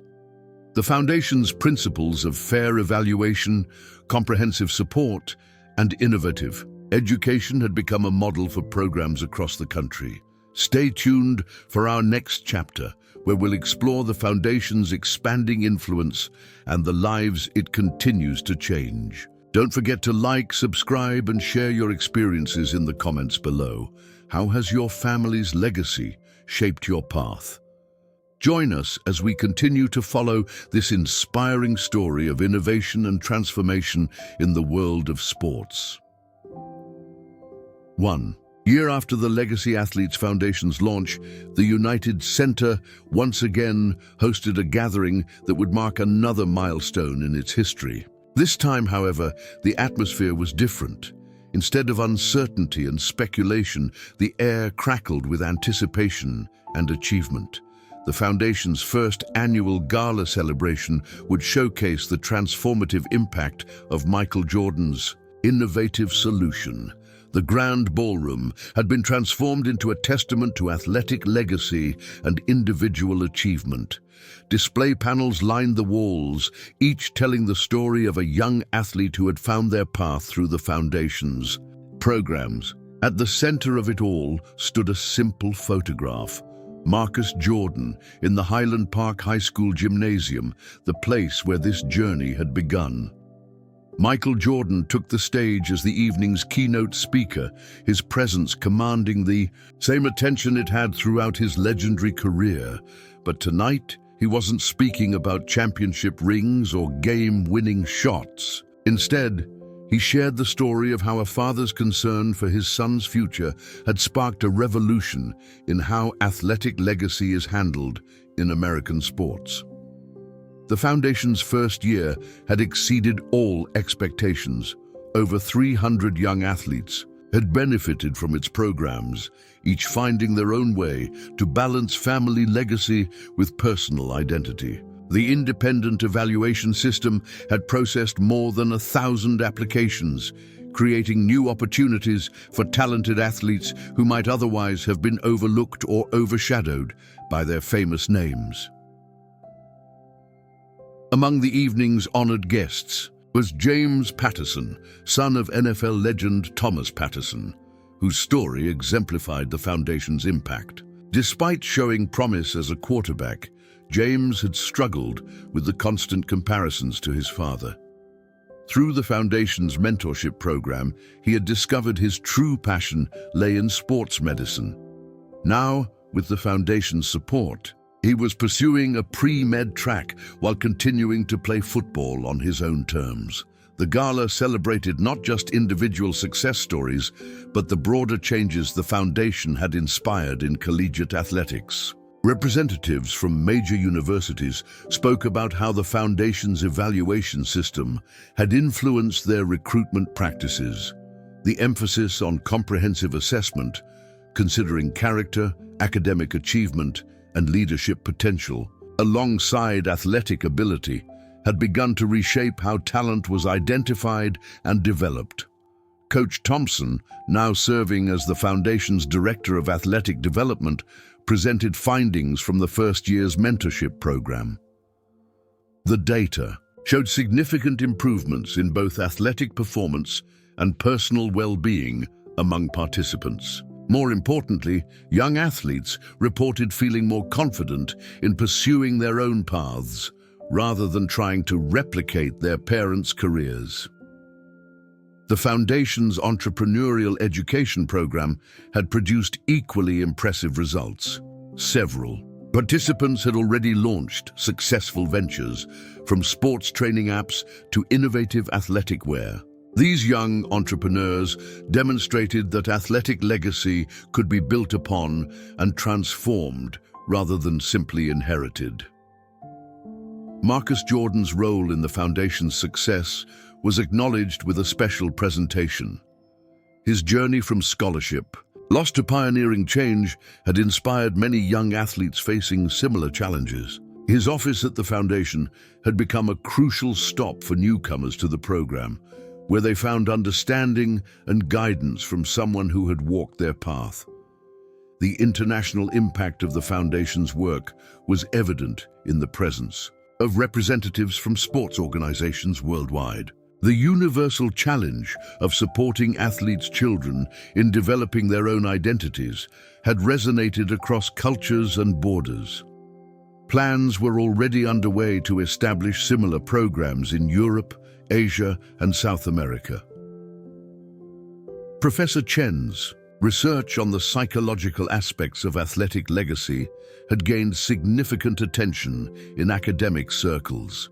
The foundation's principles of fair evaluation, comprehensive support, and innovative education had become a model for programs across the country. Stay tuned for our next chapter, where we'll explore the foundation's expanding influence and the lives it continues to change. Don't forget to like, subscribe, and share your experiences in the comments below. How has your family's legacy shaped your path? Join us as we continue to follow this inspiring story of innovation and transformation in the world of sports. 1 year after the Legacy Athletes Foundation's launch, the United Center once again hosted a gathering that would mark another milestone in its history. This time, however, the atmosphere was different. Instead of uncertainty and speculation, the air crackled with anticipation and achievement. The Foundation's first annual gala celebration would showcase the transformative impact of Michael Jordan's innovative solution. The Grand Ballroom had been transformed into a testament to athletic legacy and individual achievement. Display panels lined the walls, each telling the story of a young athlete who had found their path through the Foundation's programs. At the center of it all stood a simple photograph. Marcus Jordan in the Highland Park High School gymnasium, the place where this journey had begun. Michael Jordan took the stage as the evening's keynote speaker, his presence commanding the same attention it had throughout his legendary career. But tonight, he wasn't speaking about championship rings or game-winning shots. Instead, he shared the story of how a father's concern for his son's future had sparked a revolution in how athletic legacy is handled in American sports. The Foundation's first year had exceeded all expectations. Over 300 young athletes had benefited from its programs, each finding their own way to balance family legacy with personal identity. The independent evaluation system had processed more than 1,000 applications, creating new opportunities for talented athletes who might otherwise have been overlooked or overshadowed by their famous names. Among the evening's honored guests was James Patterson, son of NFL legend Thomas Patterson, whose story exemplified the Foundation's impact. Despite showing promise as a quarterback, James had struggled with the constant comparisons to his father. Through the Foundation's mentorship program, he had discovered his true passion lay in sports medicine. Now, with the Foundation's support, he was pursuing a pre-med track while continuing to play football on his own terms. The gala celebrated not just individual success stories, but the broader changes the Foundation had inspired in collegiate athletics. Representatives from major universities spoke about how the Foundation's evaluation system had influenced their recruitment practices. The emphasis on comprehensive assessment, considering character, academic achievement, and leadership potential, alongside athletic ability, had begun to reshape how talent was identified and developed. Coach Thompson, now serving as the Foundation's Director of Athletic Development, presented findings from the first year's mentorship program. The data showed significant improvements in both athletic performance and personal well-being among participants. More importantly, young athletes reported feeling more confident in pursuing their own paths, rather than trying to replicate their parents' careers. The Foundation's entrepreneurial education program had produced equally impressive results. Several participants had already launched successful ventures, from sports training apps to innovative athletic wear. These young entrepreneurs demonstrated that athletic legacy could be built upon and transformed rather than simply inherited. Marcus Jordan's role in the Foundation's success was acknowledged with a special presentation. His journey from scholarship, lost to pioneering change, had inspired many young athletes facing similar challenges. His office at the Foundation had become a crucial stop for newcomers to the program, where they found understanding and guidance from someone who had walked their path. The international impact of the Foundation's work was evident in the presence of representatives from sports organizations worldwide. The universal challenge of supporting athletes' children in developing their own identities had resonated across cultures and borders. Plans were already underway to establish similar programs in Europe, Asia, and South America. Professor Chen's research on the psychological aspects of athletic legacy had gained significant attention in academic circles.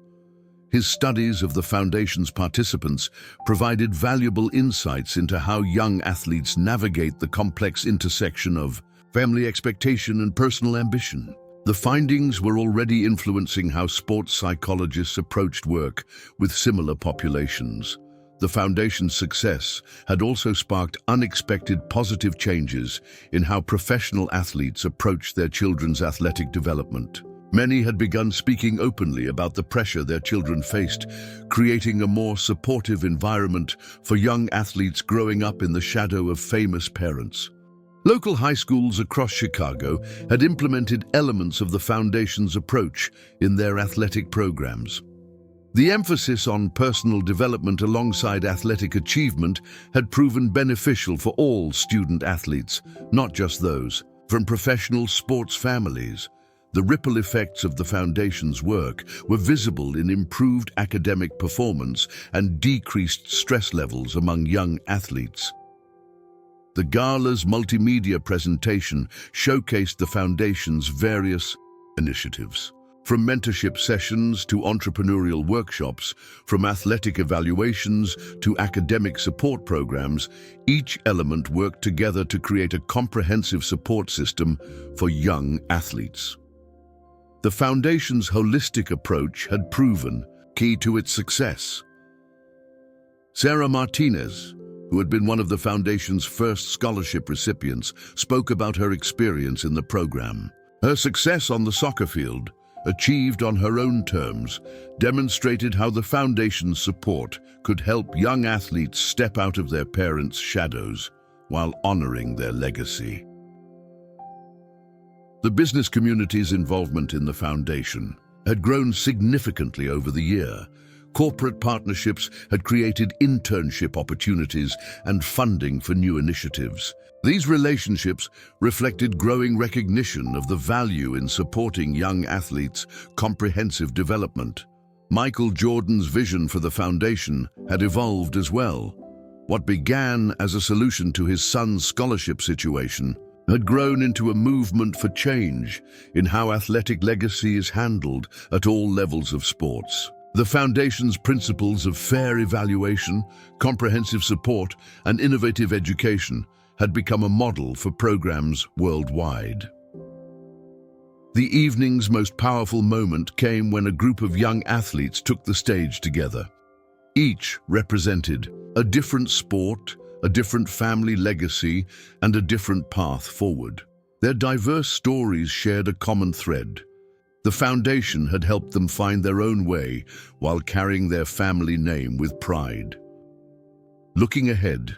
His studies of the Foundation's participants provided valuable insights into how young athletes navigate the complex intersection of family expectation and personal ambition. The findings were already influencing how sports psychologists approached work with similar populations. The foundation's success had also sparked unexpected positive changes in how professional athletes approached their children's athletic development. Many had begun speaking openly about the pressure their children faced, creating a more supportive environment for young athletes growing up in the shadow of famous parents. Local high schools across Chicago had implemented elements of the foundation's approach in their athletic programs. The emphasis on personal development alongside athletic achievement had proven beneficial for all student athletes, not just those from professional sports families. The ripple effects of the foundation's work were visible in improved academic performance and decreased stress levels among young athletes. The gala's multimedia presentation showcased the foundation's various initiatives. From mentorship sessions to entrepreneurial workshops, from athletic evaluations to academic support programs, each element worked together to create a comprehensive support system for young athletes. The foundation's holistic approach had proven key to its success. Sarah Martinez, who had been one of the foundation's first scholarship recipients, spoke about her experience in the program. Her success on the soccer field, achieved on her own terms, demonstrated how the foundation's support could help young athletes step out of their parents' shadows while honoring their legacy. The business community's involvement in the foundation had grown significantly over the year. Corporate partnerships had created internship opportunities and funding for new initiatives. These relationships reflected growing recognition of the value in supporting young athletes' comprehensive development. Michael Jordan's vision for the foundation had evolved as well. What began as a solution to his son's scholarship situation had grown into a movement for change in how athletic legacy is handled at all levels of sports. The foundation's principles of fair evaluation, comprehensive support, and innovative education had become a model for programs worldwide. The evening's most powerful moment came when a group of young athletes took the stage together. Each represented a different sport, a different family legacy, and a different path forward. Their diverse stories shared a common thread. The foundation had helped them find their own way while carrying their family name with pride. Looking ahead,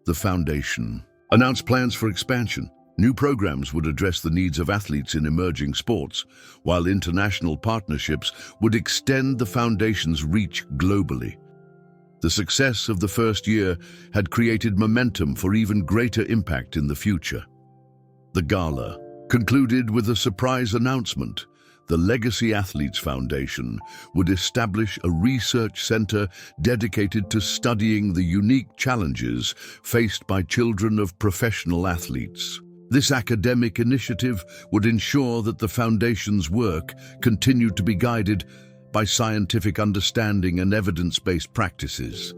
the foundation announced plans for expansion. New programs would address the needs of athletes in emerging sports, while international partnerships would extend the foundation's reach globally. The success of the first year had created momentum for even greater impact in the future. The gala concluded with a surprise announcement. The Legacy Athletes Foundation would establish a research center dedicated to studying the unique challenges faced by children of professional athletes. This academic initiative would ensure that the foundation's work continued to be guided by scientific understanding and evidence-based practices.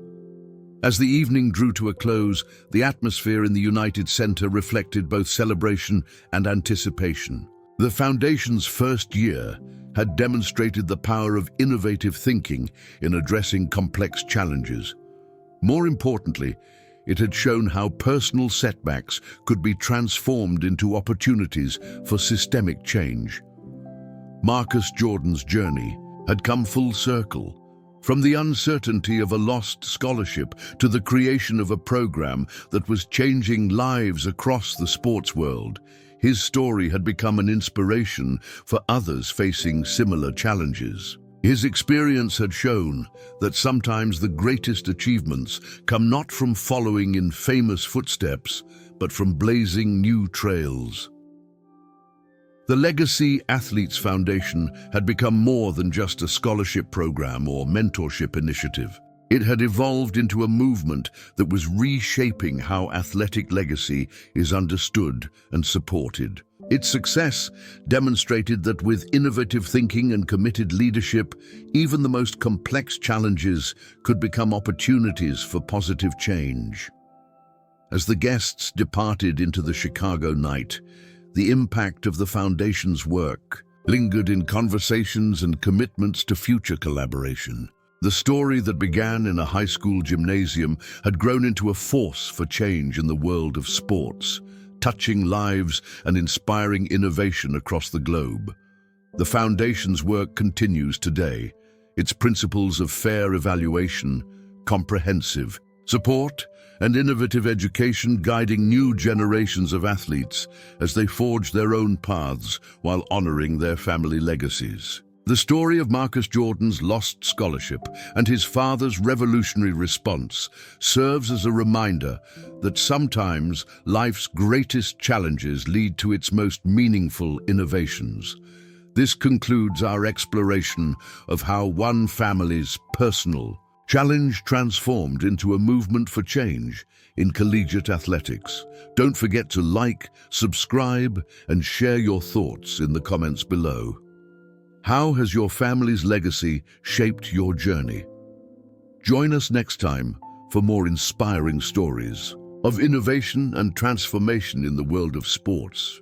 As the evening drew to a close, the atmosphere in the United Center reflected both celebration and anticipation. The foundation's first year had demonstrated the power of innovative thinking in addressing complex challenges. More importantly, it had shown how personal setbacks could be transformed into opportunities for systemic change. Marcus Jordan's journey had come full circle. From the uncertainty of a lost scholarship to the creation of a program that was changing lives across the sports world, his story had become an inspiration for others facing similar challenges. His experience had shown that sometimes the greatest achievements come not from following in famous footsteps, but from blazing new trails. The Legacy Athletes Foundation had become more than just a scholarship program or mentorship initiative. It had evolved into a movement that was reshaping how athletic legacy is understood and supported. Its success demonstrated that with innovative thinking and committed leadership, even the most complex challenges could become opportunities for positive change. As the guests departed into the Chicago night, the impact of the Foundation's work lingered in conversations and commitments to future collaboration. The story that began in a high school gymnasium had grown into a force for change in the world of sports, touching lives and inspiring innovation across the globe. The Foundation's work continues today, its principles of fair evaluation, comprehensive support, and innovative education guiding new generations of athletes as they forge their own paths while honoring their family legacies. The story of Marcus Jordan's lost scholarship and his father's revolutionary response serves as a reminder that sometimes life's greatest challenges lead to its most meaningful innovations. This concludes our exploration of how one family's personal challenge transformed into a movement for change in collegiate athletics. Don't forget to like, subscribe, and share your thoughts in the comments below. How has your family's legacy shaped your journey? Join us next time for more inspiring stories of innovation and transformation in the world of sports.